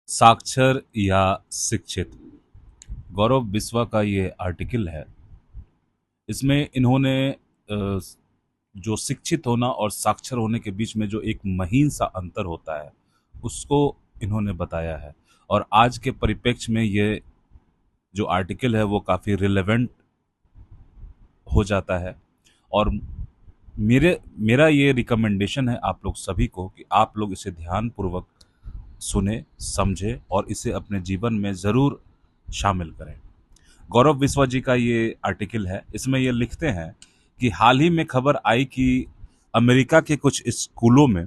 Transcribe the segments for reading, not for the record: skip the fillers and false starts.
साक्षर या शिक्षित। गौरव बिस्वा का ये आर्टिकल है। इसमें इन्होंने जो शिक्षित होना और साक्षर होने के बीच में जो एक महीन सा अंतर होता है उसको इन्होंने बताया है। और आज के परिप्रेक्ष्य में ये जो आर्टिकल है वो काफ़ी रिलेवेंट हो जाता है। और मेरा ये रिकमेंडेशन है आप लोग सभी को कि आप लोग इसे ध्यानपूर्वक सुने, समझे और इसे अपने जीवन में ज़रूर शामिल करें। गौरव बिस्वा जी का ये आर्टिकल है। इसमें ये लिखते हैं कि हाल ही में खबर आई कि अमेरिका के कुछ स्कूलों में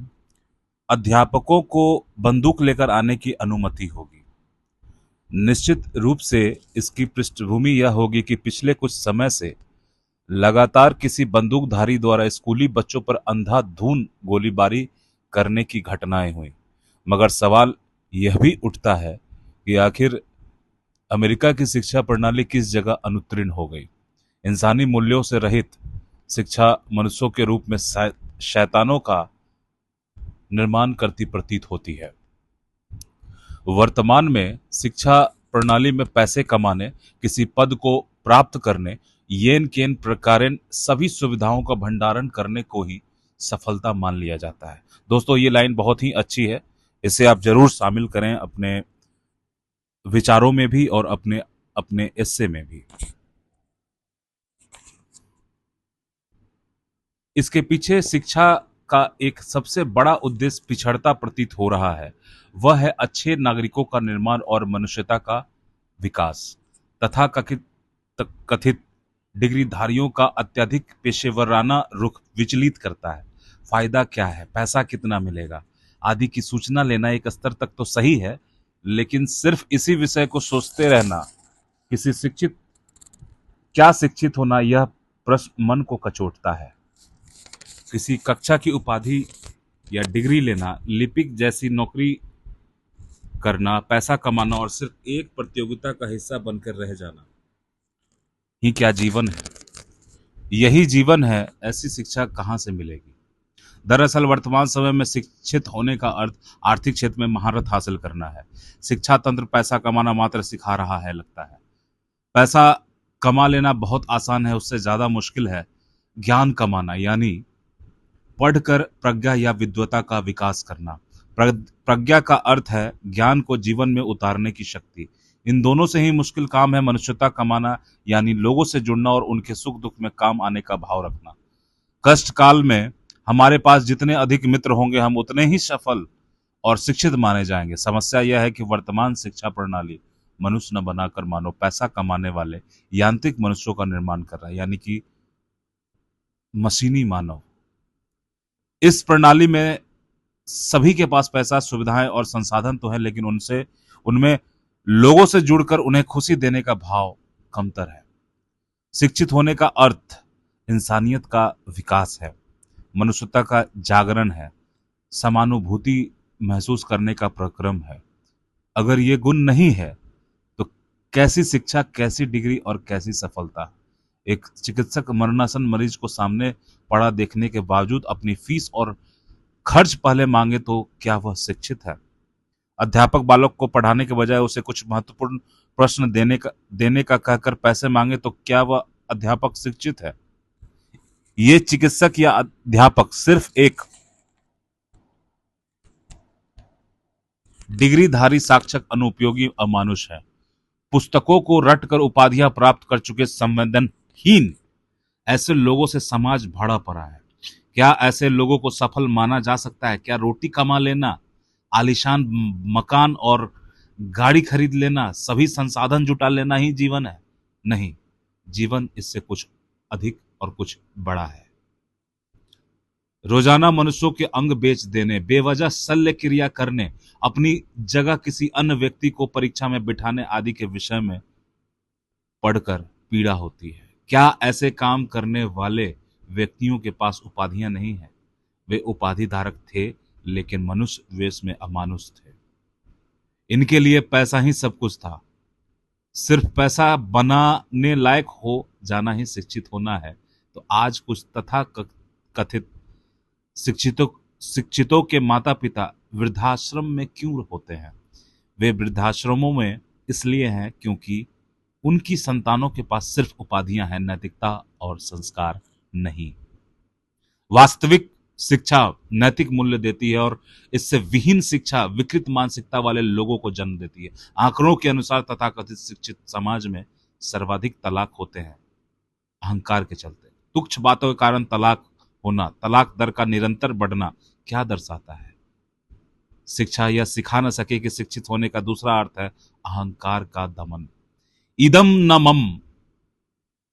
अध्यापकों को बंदूक लेकर आने की अनुमति होगी। निश्चित रूप से इसकी पृष्ठभूमि यह होगी कि पिछले कुछ समय से लगातार किसी बंदूकधारी द्वारा स्कूली बच्चों पर अंधाधुंध गोलीबारी करने की घटनाएं हुई। मगर सवाल यह भी उठता है कि आखिर अमेरिका की शिक्षा प्रणाली किस जगह अनुत्तीर्ण हो गई। इंसानी मूल्यों से रहित शिक्षा मनुष्यों के रूप में शैतानों का निर्माण करती प्रतीत होती है। वर्तमान में शिक्षा प्रणाली में पैसे कमाने, किसी पद को प्राप्त करने, येन केन प्रकारेण सभी सुविधाओं का भंडारण करने को ही सफलता मान लिया जाता है। दोस्तों, ये लाइन बहुत ही अच्छी है। इसे आप जरूर शामिल करें अपने विचारों में भी और अपने अपने एस्से में भी। इसके पीछे शिक्षा का एक सबसे बड़ा उद्देश्य पिछड़ता प्रतीत हो रहा है। वह है अच्छे नागरिकों का निर्माण और मनुष्यता का विकास। तथा कथित डिग्रीधारियों का अत्यधिक पेशेवराना रुख विचलित करता है। फायदा क्या है, पैसा कितना मिलेगा आदि की सूचना लेना एक स्तर तक तो सही है, लेकिन सिर्फ इसी विषय को सोचते रहना, किसी शिक्षित क्या शिक्षित होना, यह प्रश्न मन को कचोटता है। किसी कक्षा की उपाधि या डिग्री लेना, लिपिक जैसी नौकरी करना, पैसा कमाना और सिर्फ एक प्रतियोगिता का हिस्सा बनकर रह जाना ही क्या जीवन है? यही जीवन है, ऐसी शिक्षा कहाँ से मिलेगी? दरअसल वर्तमान समय में शिक्षित होने का अर्थ आर्थिक क्षेत्र में महारत हासिल करना है। शिक्षा तंत्र पैसा कमाना मात्र सिखा रहा है लगता है। पैसा कमा लेना बहुत आसान है, उससे ज्यादा मुश्किल है ज्ञान कमाना, यानी पढ़कर प्रज्ञा या विद्वता का विकास करना। प्रज्ञा का अर्थ है ज्ञान को जीवन में उतारने की शक्ति। इन दोनों से ही मुश्किल काम है मनुष्यता कमाना, यानी लोगों से जुड़ना और उनके सुख दुख में काम आने का भाव रखना। कष्ट काल में हमारे पास जितने अधिक मित्र होंगे हम उतने ही सफल और शिक्षित माने जाएंगे। समस्या यह है कि वर्तमान शिक्षा प्रणाली मनुष्य न बनाकर मानो पैसा कमाने वाले यांत्रिक मनुष्यों का निर्माण कर रहा है, यानी कि मशीनी मानव। इस प्रणाली में सभी के पास पैसा, सुविधाएं और संसाधन तो है, लेकिन उनमें लोगों से जुड़कर उन्हें खुशी देने का भाव कमतर है। शिक्षित होने का अर्थ इंसानियत का विकास है, मनुष्यता का जागरण है, समानुभूति महसूस करने का प्रक्रम है। अगर ये गुण नहीं है तो कैसी शिक्षा, कैसी डिग्री और कैसी सफलता? एक चिकित्सक मरणासन मरीज को सामने पड़ा देखने के बावजूद अपनी फीस और खर्च पहले मांगे तो क्या वह शिक्षित है? अध्यापक बालक को पढ़ाने के बजाय उसे कुछ महत्वपूर्ण प्रश्न देने का कहकर पैसे मांगे तो क्या वह अध्यापक शिक्षित है? ये चिकित्सक या अध्यापक सिर्फ एक डिग्रीधारी साक्षर अनुपयोगी अमानुष है। पुस्तकों को रट कर उपाधियां प्राप्त कर चुके संवेदनहीन ऐसे लोगों से समाज भरा पड़ा है। क्या ऐसे लोगों को सफल माना जा सकता है? क्या रोटी कमा लेना, आलीशान मकान और गाड़ी खरीद लेना, सभी संसाधन जुटा लेना ही जीवन है? नहीं, जीवन इससे कुछ अधिक और कुछ बड़ा है। रोजाना मनुष्यों के अंग बेच देने, बेवजह शल्य क्रिया करने, अपनी जगह किसी अन्य व्यक्ति को परीक्षा में बिठाने आदि के विषय में पढ़कर पीड़ा होती है। क्या ऐसे काम करने वाले व्यक्तियों के पास उपाधियां नहीं है? वे उपाधि धारक थे, लेकिन मनुष्य वेश में अमानुष थे। इनके लिए पैसा ही सब कुछ था। सिर्फ पैसा बनाने लायक हो जाना ही शिक्षित होना है। तो आज कुछ तथा कथित शिक्षितों शिक्षितों के माता पिता वृद्धाश्रम में क्यों होते हैं? वे वृद्धाश्रमों में इसलिए हैं क्योंकि उनकी संतानों के पास सिर्फ उपाधियां हैं, नैतिकता और संस्कार नहीं। वास्तविक शिक्षा नैतिक मूल्य देती है और इससे विहीन शिक्षा विकृत मानसिकता वाले लोगों को जन्म देती है। आंकड़ों के अनुसार तथाकथित शिक्षित समाज में सर्वाधिक तलाक होते हैं अहंकार के चलते। तुच्छ बातों के कारण तलाक होना, तलाक दर का निरंतर बढ़ना क्या दर्शाता है? शिक्षा यह सिखा न सके कि शिक्षित होने का दूसरा अर्थ है अहंकार का दमन। इदम न मम,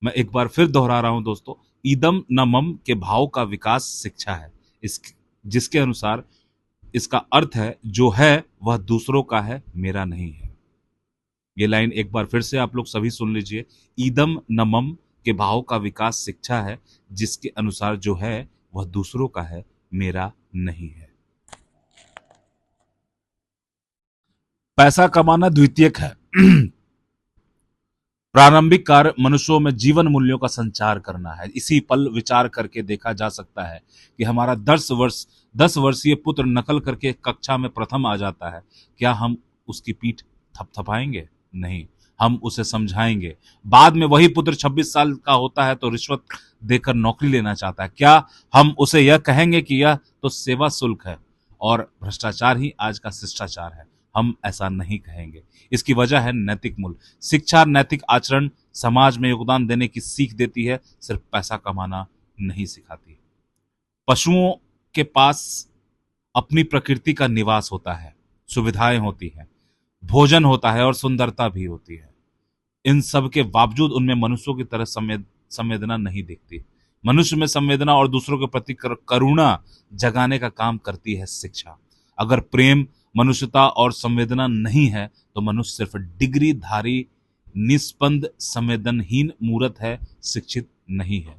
मैं एक बार फिर दोहरा रहा हूं दोस्तों, इदम न मम के भाव का विकास शिक्षा है, इस जिसके अनुसार इसका अर्थ है जो है वह दूसरों का है, मेरा नहीं है। ये लाइन एक बार फिर से आप लोग सभी सुन लीजिए। ईदम न मम के भाव का विकास शिक्षा है, जिसके अनुसार जो है वह दूसरों का है, मेरा नहीं है। पैसा कमाना द्वितीयक है। प्रारंभिक कार्य मनुष्यों में जीवन मूल्यों का संचार करना है। इसी पल विचार करके देखा जा सकता है कि हमारा 10 वर्षीय पुत्र नकल करके कक्षा में प्रथम आ जाता है, क्या हम उसकी पीठ थपथपाएंगे? नहीं, हम उसे समझाएंगे। बाद में वही पुत्र 26 साल का होता है तो रिश्वत देकर नौकरी लेना चाहता है, क्या हम उसे यह कहेंगे कि यह तो सेवा शुल्क है और भ्रष्टाचार ही आज का शिष्टाचार है? हम ऐसा नहीं कहेंगे। इसकी वजह है नैतिक मूल्य। शिक्षा नैतिक आचरण, समाज में योगदान देने की सीख देती है, सिर्फ पैसा कमाना नहीं सिखाती। पशुओं के पास अपनी प्रकृति का निवास होता है, सुविधाएं होती हैं, भोजन होता है और सुंदरता भी होती है। इन सब के बावजूद उनमें मनुष्यों की तरह संवेदना नहीं दिखती। मनुष्य में संवेदना और दूसरों के प्रति करुणा जगाने का काम करती है शिक्षा। अगर प्रेम, मनुष्यता और संवेदना नहीं है तो मनुष्य सिर्फ डिग्रीधारी, निस्पंद, संवेदनहीन मूर्त है, शिक्षित नहीं है।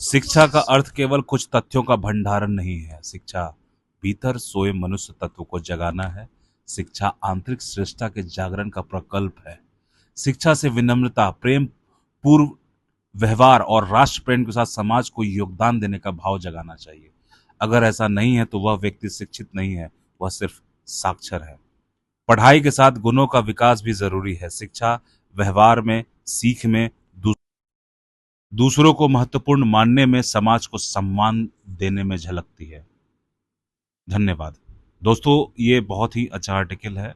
शिक्षा का अर्थ केवल कुछ तथ्यों का भंडारण नहीं है। शिक्षा भीतर सोए मनुष्य तत्व को जगाना है। शिक्षा आंतरिक श्रेष्ठता के जागरण का प्रकल्प है। शिक्षा से विनम्रता, प्रेम पूर्व व्यवहार और राष्ट्र प्रेम के साथ समाज को योगदान देने का भाव जगाना चाहिए। अगर ऐसा नहीं है तो वह व्यक्ति शिक्षित नहीं है, वह सिर्फ साक्षर है। पढ़ाई के साथ गुणों का विकास भी जरूरी है। शिक्षा व्यवहार में, सीख में, दूसरों को महत्वपूर्ण मानने में, समाज को सम्मान देने में झलकती है। धन्यवाद दोस्तों, ये बहुत ही अच्छा आर्टिकल है,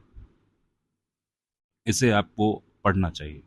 इसे आपको पढ़ना चाहिए।